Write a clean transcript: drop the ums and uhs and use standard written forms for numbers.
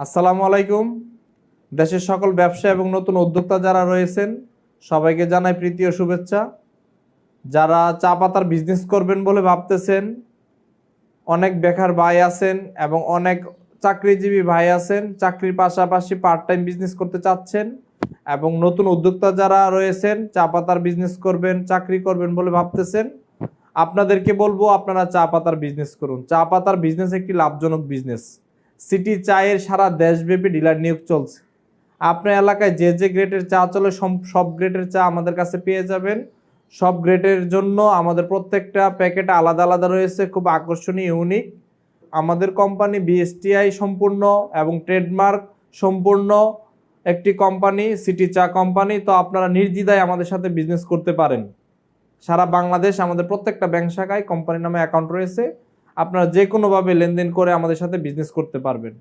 আসসালামু আলাইকুম। দেশের সকল ব্যবসা এবং নতুন উদ্যোক্তা যারা রয়েছেন সবাইকে জানাই প্রীতি ও শুভেচ্ছা। যারা চা পাতার বিজনেস করবেন বলে ভাবতেছেন, অনেক বেকার ভাই আছেন এবং অনেক চাকরিজীবী ভাই আছেন, চাকরির পাশাপাশি পার্ট টাইম বিজনেস করতে চাচ্ছেন, এবং নতুন উদ্যোক্তা যারা রয়েছেন চা পাতার বিজনেস করবেন, চাকরি করবেন বলে ভাবতেছেন, আপনাদেরকে বলবো আপনারা চা পাতার বিজনেস করুন। চা পাতার বিজনেস একটি লাভজনক বিজনেস। সিটি চায়ের সারা দেশব্যাপী ডিলার নিয়োগ চলছে। আপনার এলাকায় যে যে গ্রেডের চা চলে সব গ্রেডের চা আমাদের কাছে পেয়ে যাবেন। সব গ্রেডের জন্য আমাদের প্রত্যেকটা প্যাকেট আলাদা আলাদা রয়েছে, খুব আকর্ষণীয়, ইউনিক। আমাদের কোম্পানি বিএসটিআই সম্পূর্ণ এবং ট্রেডমার্ক সম্পূর্ণ একটি কোম্পানি, সিটি চা কোম্পানি। তো আপনারা নির্দ্বিধায় আমাদের সাথে বিজনেস করতে পারেন। সারা বাংলাদেশ আমাদের প্রত্যেকটা ব্যাংক শাখায় কোম্পানির নামে অ্যাকাউন্ট রয়েছে। আপনারা যে কোনোভাবে লেনদেন করে আমাদের সাথে বিজনেস করতে পারবেন।